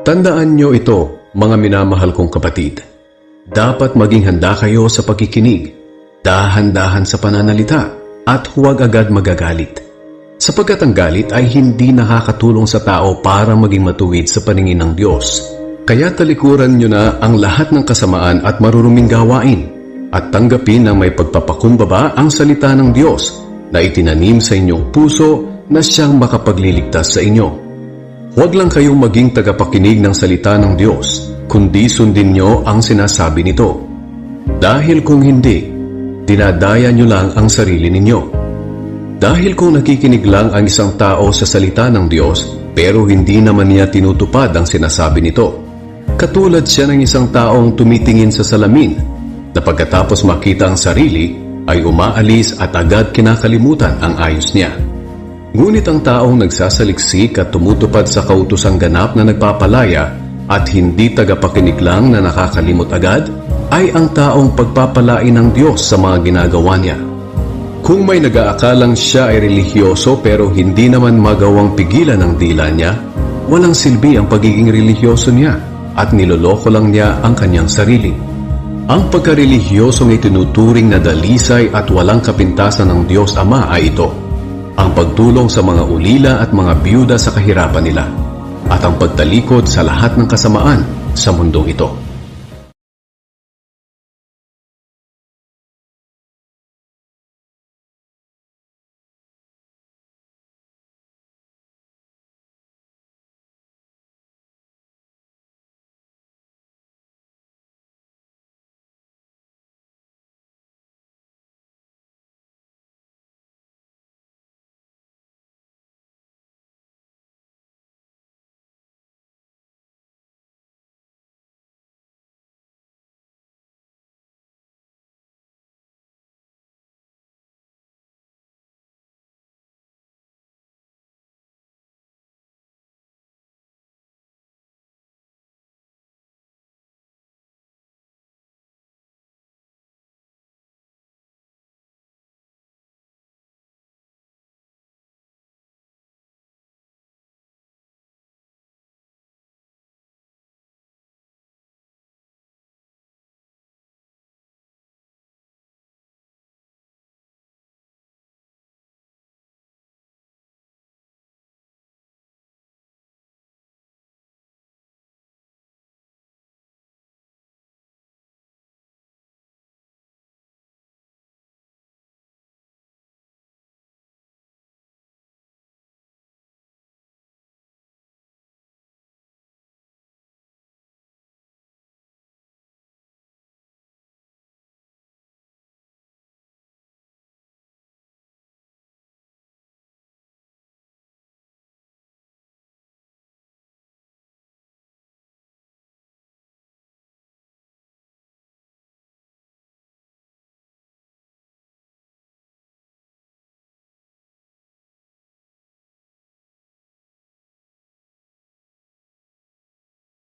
Tandaan nyo ito, mga minamahal kong kapatid. Dapat maging handa kayo sa pagkikinig, dahan-dahan sa pananalita, at huwag agad magagalit. Sapagkat ang galit ay hindi nakakatulong sa tao para maging matuwid sa paningin ng Diyos. Kaya talikuran nyo na ang lahat ng kasamaan at maruruming gawain at tanggapin na may pagpapakumbaba ang salita ng Diyos na itinanim sa inyong puso na siyang makapagliligtas sa inyo. Huwag lang kayong maging tagapakinig ng salita ng Diyos, kundi sundin nyo ang sinasabi nito. Dahil kung hindi, dinadaya nyo lang ang sarili ninyo. Dahil kung nakikinig lang ang isang tao sa salita ng Diyos, pero hindi naman niya tinutupad ang sinasabi nito, katulad siya ng isang taong tumitingin sa salamin, na pagkatapos makita ang sarili, ay umaalis at agad kinakalimutan ang ayos niya. Ngunit ang taong nagsasaliksik at tumutupad sa kautosang ganap na nagpapalaya at hindi tagapakinig lang na nakakalimot agad, ay ang taong pagpapalain ng Diyos sa mga ginagawa niya. Kung may nag-aakalang siya ay relihiyoso pero hindi naman magawang pigilan ang dila niya, walang silbi ang pagiging relihiyoso niya at niloloko lang niya ang kanyang sarili. Ang pagkarelihiyosong itinuturing na dalisay at walang kapintasan ng Diyos Ama ay ito: ang pagtulong sa mga ulila at mga biyuda sa kahirapan nila, at ang pagtalikod sa lahat ng kasamaan sa mundong ito.